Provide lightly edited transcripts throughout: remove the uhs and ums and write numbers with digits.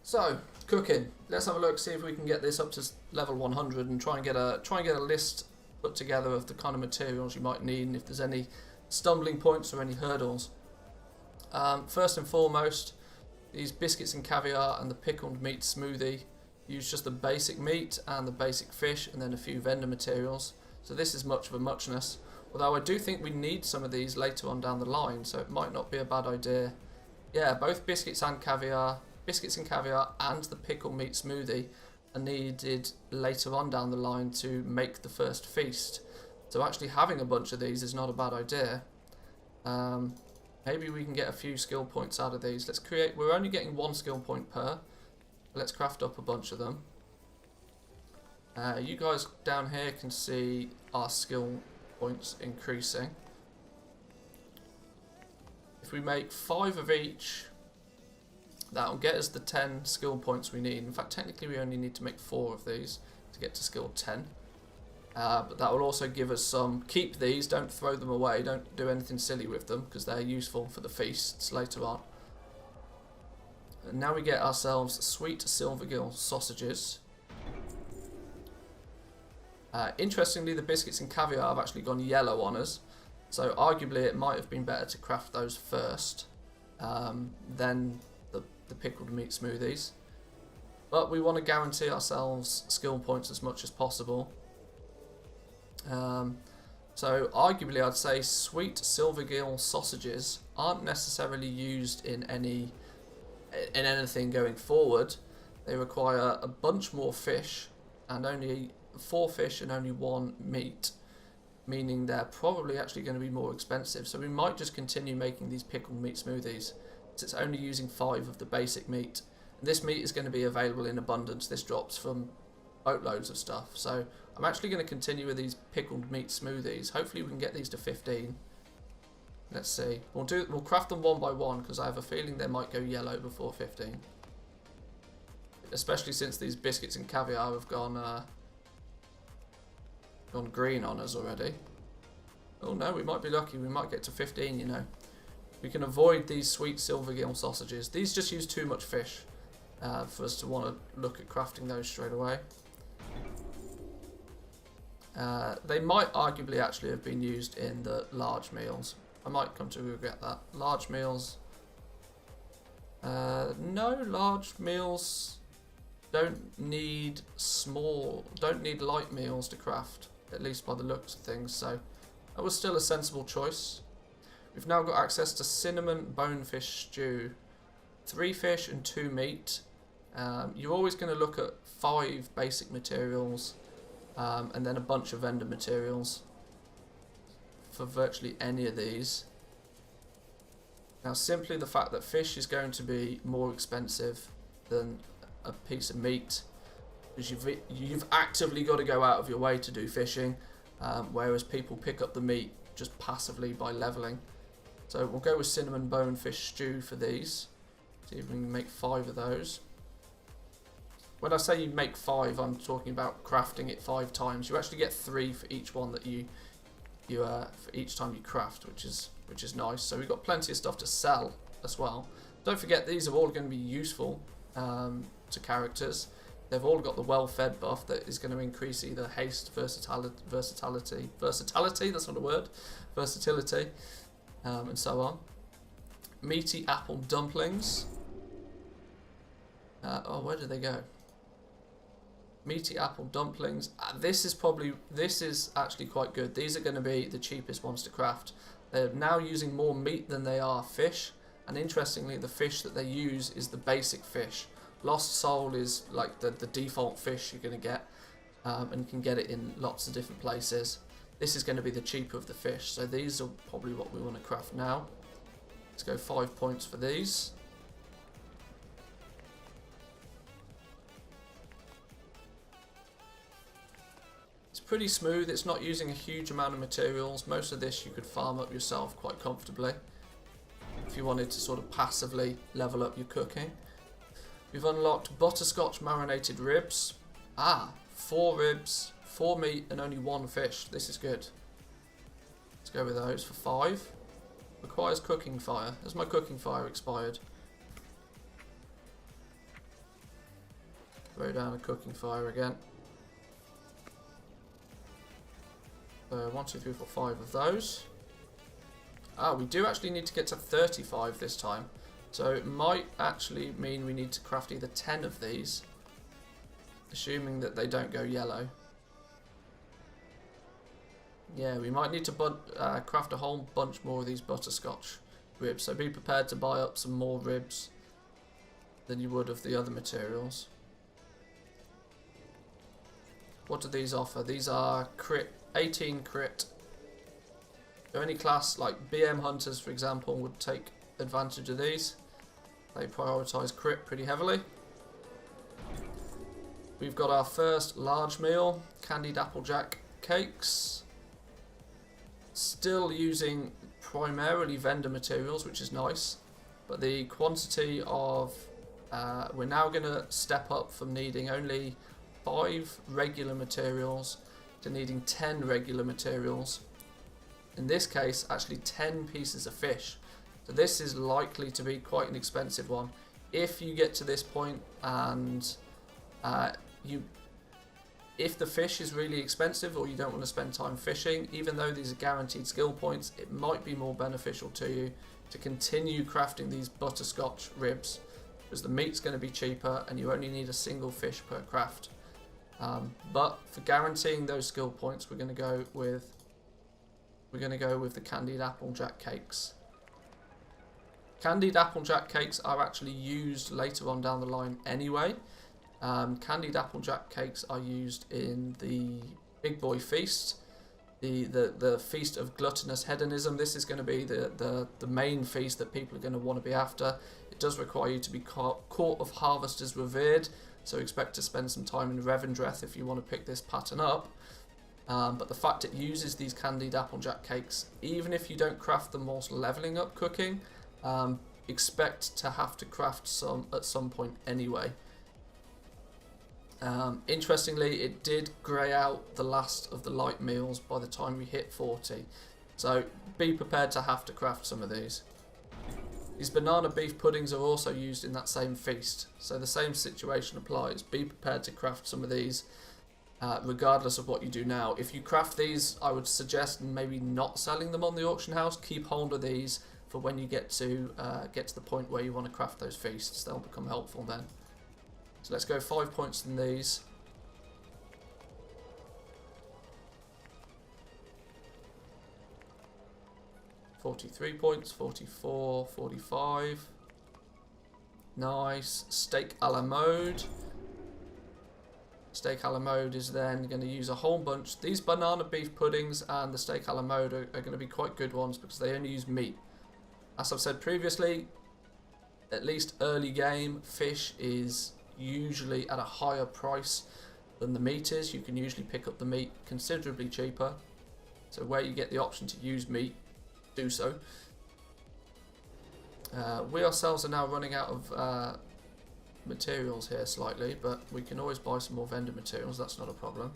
So, cooking. Let's have a look, see if we can get this up to level 100 and try and get a list put together of the kind of materials you might need and if there's any stumbling points or any hurdles. First and foremost, these biscuits and caviar and the pickled meat smoothie use just the basic meat and the basic fish and then a few vendor materials. So this is much of a muchness. Although I do think we need some of these later on down the line, so it might not be a bad idea. Yeah, both biscuits and caviar and the pickled meat smoothie are needed later on down the line to make the first feast. So actually having a bunch of these is not a bad idea. Maybe we can get a few skill points out of these. We're only getting 1 skill point per. Let's craft up a bunch of them. You guys down here can see our skill points increasing. If we make 5 of each, that'll get us the 10 skill points we need. In fact, technically we only need to make 4 of these to get to skill 10. But that will also give us some. Keep these, don't throw them away, don't do anything silly with them because they're useful for the feasts later on. And now we get ourselves sweet silvergill sausages. Interestingly, the biscuits and caviar have actually gone yellow on us, so arguably it might have been better to craft those first than the pickled meat smoothies. But we want to guarantee ourselves skill points as much as possible. So arguably I'd say sweet silvergill sausages aren't necessarily used in anything going forward. They require a bunch more fish and only 4 fish and only 1 meat, meaning they're probably actually going to be more expensive. So we might just continue making these pickled meat smoothies. It's only using 5 of the basic meat. And this meat is going to be available in abundance. This drops from boatloads of stuff. So I'm actually going to continue with these pickled meat smoothies. Hopefully we can get these to 15. Let's see. We'll craft them one by one because I have a feeling they might go yellow before 15. Especially since these biscuits and caviar have gone green on us already. Oh no, we might be lucky. We might get to 15, you know. We can avoid these sweet silvergill sausages. These just use too much fish for us to want to look at crafting those straight away. They might arguably actually have been used in the large meals. I might come to regret that. Large meals. No, large meals don't need light meals to craft, at least by the looks of things, so that was still a sensible choice. We've now got access to cinnamon bonefish stew. 3 fish and 2 meat. You're always going to look at 5 basic materials and then a bunch of vendor materials for virtually any of these. Now simply the fact that fish is going to be more expensive than a piece of meat, because you've actively got to go out of your way to do fishing, whereas people pick up the meat just passively by leveling. So we'll go with cinnamon bonefish stew for these. See if we can make 5 of those. When I say you make 5, I'm talking about crafting it 5 times. You actually get 3 for each one that you for each time you craft, which is nice. So we've got plenty of stuff to sell as well. Don't forget, these are all going to be useful to characters. They've all got the well-fed buff that is going to increase either haste, versatility, that's not a word, versatility, and so on. Meaty apple dumplings. Oh, where did they go? Meaty apple dumplings. This is actually quite good. These are going to be the cheapest ones to craft. They're now using more meat than they are fish, and interestingly, the fish that they use is the basic fish. Lost Soul is like the default fish you're going to get, and you can get it in lots of different places. This is going to be the cheaper of the fish, so these are probably what we want to craft now. Let's go 5 points for these. It's pretty smooth, it's not using a huge amount of materials. Most of this you could farm up yourself quite comfortably if you wanted to sort of passively level up your cooking. We've unlocked Butterscotch marinated ribs. 4 ribs, 4 meat and only 1 fish. This is good. Let's go with those for 5. Requires cooking fire. Has my cooking fire expired? Throw down a cooking fire again. 1, 2, 3, 4, 5 of those. Ah, we do actually need to get to 35 this time. So it might actually mean we need to craft either 10 of these, assuming that they don't go yellow. Yeah, we might need to craft a whole bunch more of these butterscotch ribs. So be prepared to buy up some more ribs than you would of the other materials. What do these offer? These are crit, 18 crit. So any class like BM hunters, for example, would take advantage of these. They prioritise crit pretty heavily. We've got our first large meal, candied applejack cakes. Still using primarily vendor materials, which is nice. But the quantity of... we're now going to step up from needing only 5 regular materials to needing 10 regular materials. In this case, actually 10 pieces of fish. So this is likely to be quite an expensive one. If you get to this point and if the fish is really expensive or you don't want to spend time fishing, even though these are guaranteed skill points, it might be more beneficial to you to continue crafting these butterscotch ribs, because the meat's going to be cheaper and you only need a single fish per craft. But for guaranteeing those skill points, we're going to go with the candied applejack cakes. Candied applejack cakes are actually used later on down the line anyway. Candied applejack cakes are used in the Big Boy Feast, the Feast of Gluttonous Hedonism. This is going to be the main feast that people are going to want to be after. It does require you to be Court of Harvesters revered, so expect to spend some time in Revendreth if you want to pick this pattern up. But the fact it uses these candied applejack cakes, even if you don't craft them whilst leveling up cooking, expect to have to craft some at some point anyway. Interestingly, it did grey out the last of the light meals by the time we hit 40, so be prepared to have to craft some of these. These banana beef puddings are also used in that same feast, so the same situation applies. Be prepared to craft some of these regardless of what you do now. If you craft these, I would suggest maybe not selling them on the auction house. Keep hold of these for when you get to the point where you want to craft those feasts. They'll become helpful then. So let's go 5 points in these. $43 points, 44, 45. Nice. Steak a la mode. Steak a la mode is then going to use a whole bunch. These banana beef puddings and the steak a la mode are going to be quite good ones because they only use meat. As I've said previously, at least early game, fish is usually at a higher price than the meat is. You can usually pick up the meat considerably cheaper. So where you get the option to use meat, do so. We ourselves are now running out of materials here slightly, but we can always buy some more vendor materials, that's not a problem.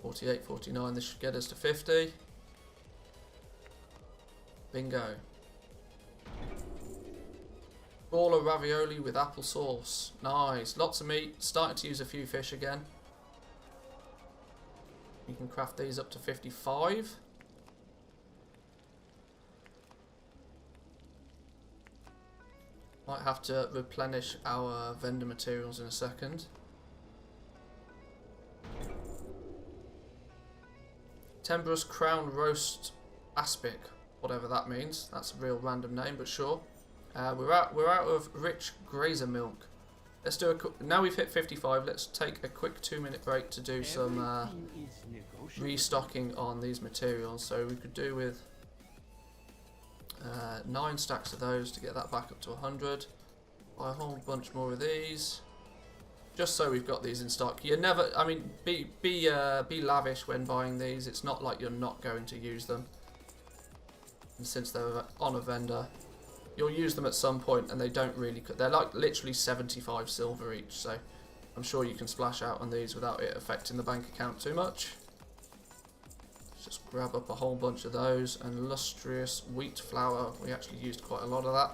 $48, $49, this should get us to 50. Bingo. Baller ravioli with apple sauce. Nice. Lots of meat. Starting to use a few fish again. You can craft these up to 55. Might have to replenish our vendor materials in a second. Temperous Crown Roast Aspic. Whatever that means. That's a real random name, but sure. We're out of rich grazer milk. Let's do now we've hit 55. Let's take a quick 2-minute break to do some restocking on these materials. So we could do with 9 stacks of those to get that back up to 100. Buy a whole bunch more of these, just so we've got these in stock. You never, I mean, be lavish when buying these. It's not like you're not going to use them. And since they're on a vendor, you'll use them at some point, and they don't really. They're like literally 75 silver each, so I'm sure you can splash out on these without it affecting the bank account too much. Let's just Grab up a whole bunch of those, and lustrous wheat flour. We actually used quite a lot of that.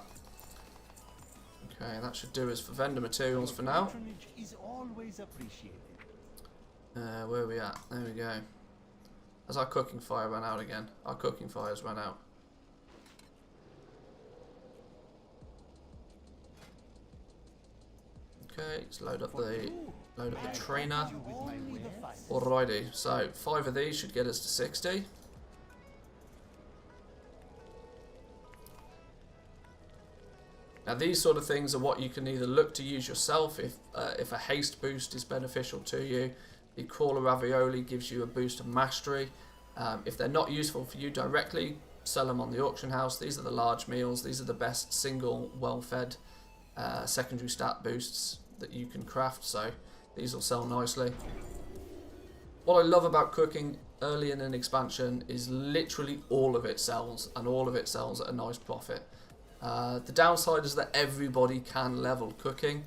Okay, that should do us for vendor materials for now. Is always appreciated. Where are we at? There we go. Has our cooking fire run out again? Our cooking fire's run out. Okay, let's load up the trainer. Alrighty, so 5 of these should get us to 60. Now these sort of things are what you can either look to use yourself if a haste boost is beneficial to you. The crawler ravioli gives you a boost of mastery. If they're not useful for you directly, sell them on the auction house. These are the large meals. These are the best single well-fed secondary stat boosts that you can craft, so these will sell nicely. What I love about cooking early in an expansion is literally all of it sells, and all of it sells at a nice profit. The downside is that everybody can level cooking,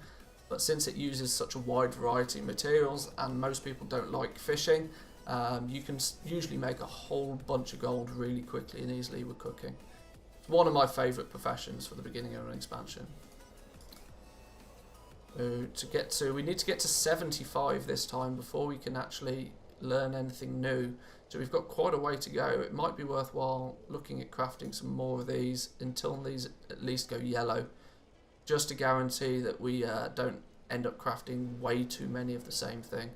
but since it uses such a wide variety of materials and most people don't like fishing, you can usually make a whole bunch of gold really quickly and easily with cooking. It's one of my favourite professions for the beginning of an expansion. We need to get to 75 this time before we can actually learn anything new. So we've got quite a way to go. It might be worthwhile looking at crafting some more of these until these at least go yellow, just to guarantee that we don't end up crafting way too many of the same thing.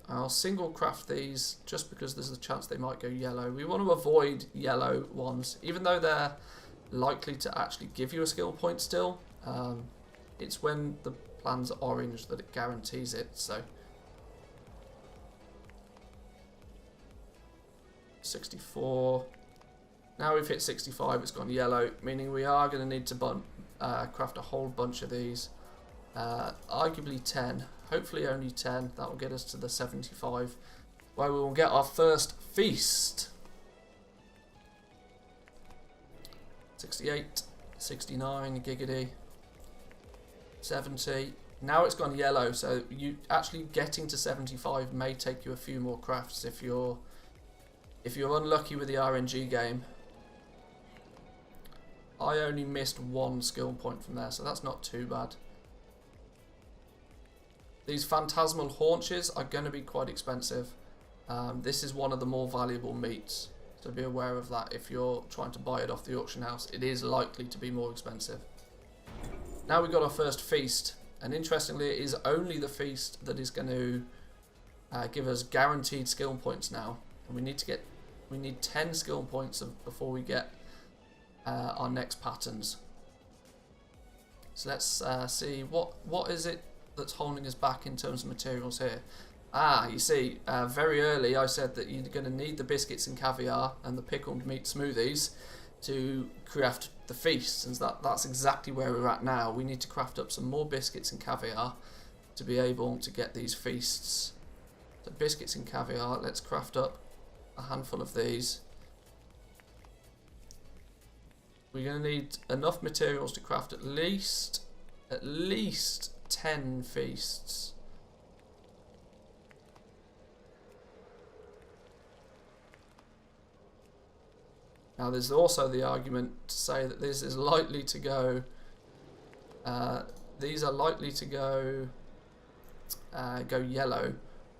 I'll single craft these just because there's a chance they might go yellow. We want to avoid yellow ones, even though they're likely to actually give you a skill point still. It's when the plan's orange that it guarantees it, so 64. Now we've hit 65, it's gone yellow, meaning we are going to need to craft a whole bunch of these. Arguably 10, hopefully only 10, that will get us to the 75, where we will get our first feast. 68, 69, giggity. 70. Now it's gone yellow, so you actually getting to 75 may take you a few more crafts if you're unlucky with the RNG game. I only missed 1 skill point from there, so that's not too bad. These phantasmal haunches are going to be quite expensive. This is one of the more valuable meats, so be aware of that if you're trying to buy it off the auction house. It is likely to be more expensive. Now we've got our first feast, and interestingly it is only the feast that is going to give us guaranteed skill points now, and we need 10 skill points before we get our next patterns. So let's see what is it that's holding us back in terms of materials here. You see, very early I said that you're going to need the biscuits and caviar and the pickled meat smoothies to craft the feasts, and that's exactly where we're at now. We need to craft up some more biscuits and caviar to be able to get these feasts. So biscuits and caviar, let's craft up a handful of these. We're going to need enough materials to craft at least 10 feasts. Now there's also the argument to say that this is likely to go, these are likely to go yellow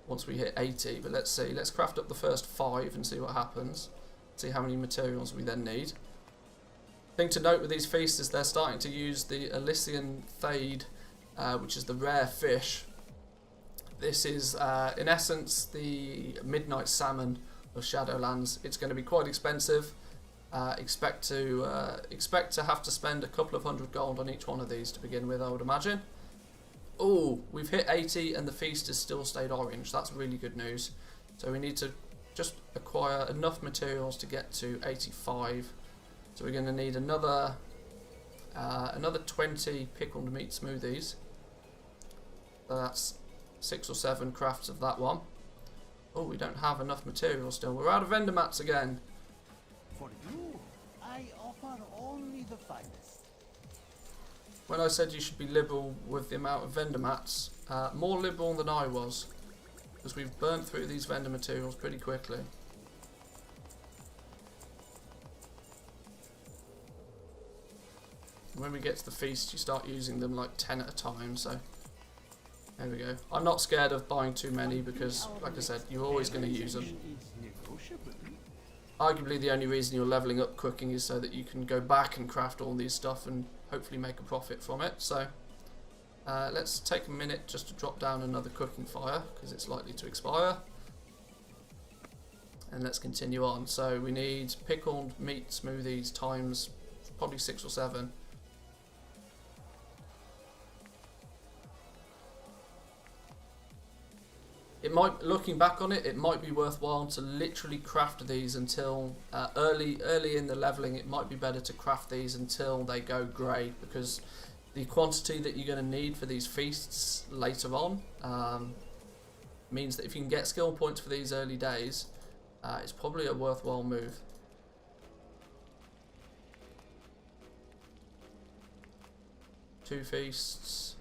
once we hit 80, but let's see, let's craft up the first 5 and see what happens, see how many materials we then need. Thing to note with these feasts is they're starting to use the Elysian Thade, which is the rare fish. This is in essence the midnight salmon of Shadowlands. It's going to be quite expensive. Expect to have to spend a couple of hundred gold on each one of these to begin with, I would imagine. Oh, we've hit 80 and the feast has still stayed orange. That's really good news. So we need to just acquire enough materials to get to 85. So we're going to need another 20 pickled meat smoothies. So that's 6 or 7 crafts of that one. Oh, we don't have enough material still. We're out of vendor mats again. For you, I offer only the finest. When I said you should be liberal with the amount of vendor mats, more liberal than I was, because we've burnt through these vendor materials pretty quickly. when we get to the feast, you start using them like 10 at a time, so there we go. I'm not scared of buying too many because, like I said, you're always going to use them. Arguably the only reason you're leveling up cooking is so that you can go back and craft all these stuff and hopefully make a profit from it. So let's take a minute just to drop down another cooking fire because it's likely to expire. And let's continue on. So we need pickled meat smoothies times probably 6 or 7. It might, looking back on it, it might be worthwhile to literally craft these until early in the leveling. It might be better to craft these until they go grey, because the quantity that you're going to need for these feasts later on means that if you can get skill points for these early days, it's probably a worthwhile move. Two feasts.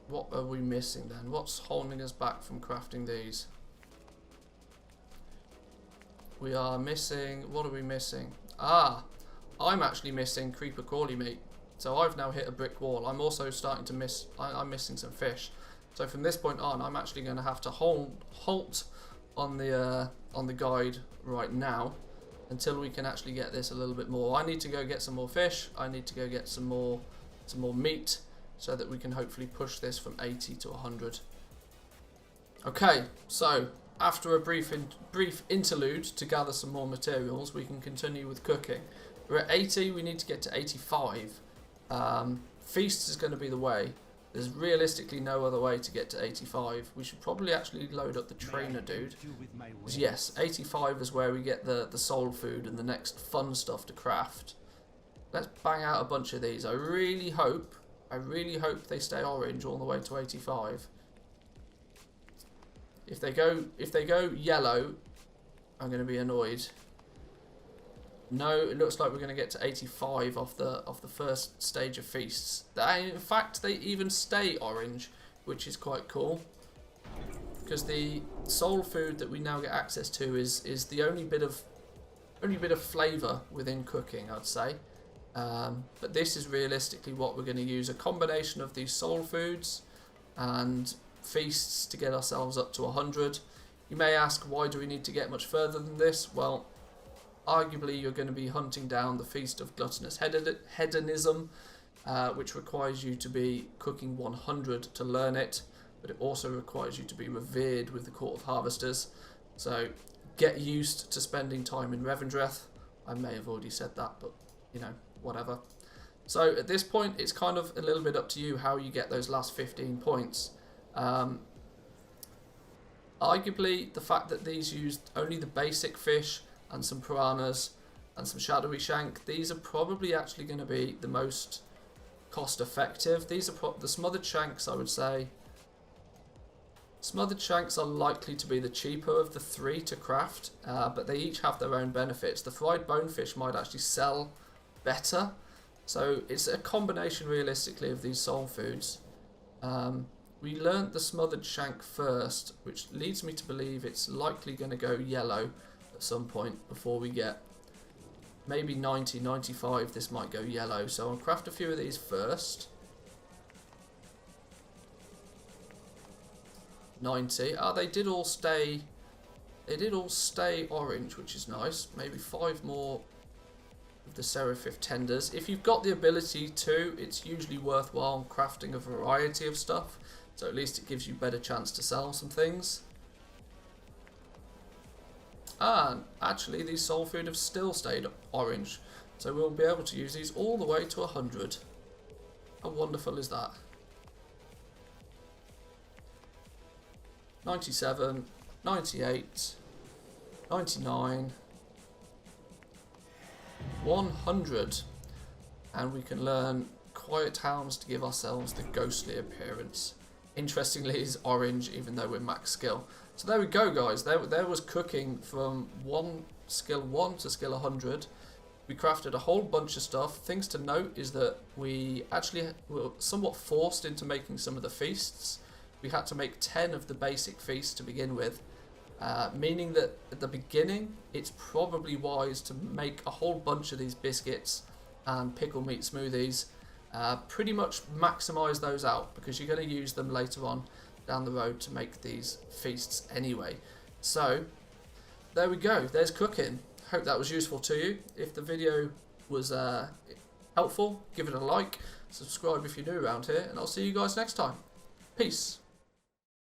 What are we missing then? What's holding us back from crafting these? We are missing... What are we missing? Ah! I'm actually missing creeper crawly meat. So I've now hit a brick wall. I'm also starting to miss... I'm missing some fish. So from this point on, I'm actually going to have to halt on the guide right now until we can actually get this a little bit more. I need to go get some more fish. I need to go get some more meat, so that we can hopefully push this from 80 to 100. Okay, so after a brief interlude to gather some more materials, we can continue with cooking. We're at 80, we need to get to 85. Feasts is going to be the way. There's realistically no other way to get to 85. We should probably actually load up the trainer dude. Yes, 85 is where we get the soul food and the next fun stuff to craft. Let's bang out a bunch of these. I really hope they stay orange all the way to 85. If they go yellow, I'm going to be annoyed. No, it looks like we're going to get to 85 off the first stage of feasts. In fact, they even stay orange, which is quite cool. Because the soul food that we now get access to is the only bit of flavour within cooking, I'd say. But this is realistically what we're going to use, a combination of these soul foods and feasts to get ourselves up to 100. You may ask, why do we need to get much further than this? Well, arguably you're going to be hunting down the Feast of Gluttonous Hedonism, which requires you to be cooking 100 to learn it, but it also requires you to be revered with the Court of Harvesters. So get used to spending time in Revendreth. I may have already said that, but you know, whatever. So at this point, it's kind of a little bit up to you how you get those last 15 points. Arguably, the fact that these used only the basic fish and some piranhas and some shadowy shank, these are probably actually going to be the most cost effective. These are the smothered shanks, I would say. Smothered shanks are likely to be the cheaper of the 3 to craft, but they each have their own benefits. The fried bonefish might actually sell better, so it's a combination realistically of these soul foods. We learnt the smothered shank first, which leads me to believe it's likely going to go yellow at some point before we get maybe 90, 95. This might go yellow, so I'll craft a few of these first. 90. They did all stay orange, which is nice. Maybe 5 more of the Seraphith tenders. If you've got the ability to, it's usually worthwhile crafting a variety of stuff, so at least it gives you better chance to sell some things. And actually these soul food have still stayed orange, so we'll be able to use these all the way to 100. How wonderful is that? 97, 98, 99, 100, and we can learn Quiet Hounds to give ourselves the ghostly appearance. Interestingly, it's orange even though we're max skill. So there we go, guys. There was cooking from skill 1 to skill 100. We crafted a whole bunch of stuff. Things to note is that we actually were somewhat forced into making some of the feasts. We had to make 10 of the basic feasts to begin with. meaning that at the beginning it's probably wise to make a whole bunch of these biscuits and pickle meat smoothies. Pretty much maximize those out because you're going to use them later on down the road to make these feasts anyway. So there we go, there's cooking. Hope that was useful to you. If the video was helpful, give it a like, subscribe if you're new around here, and I'll see you guys next time. Peace.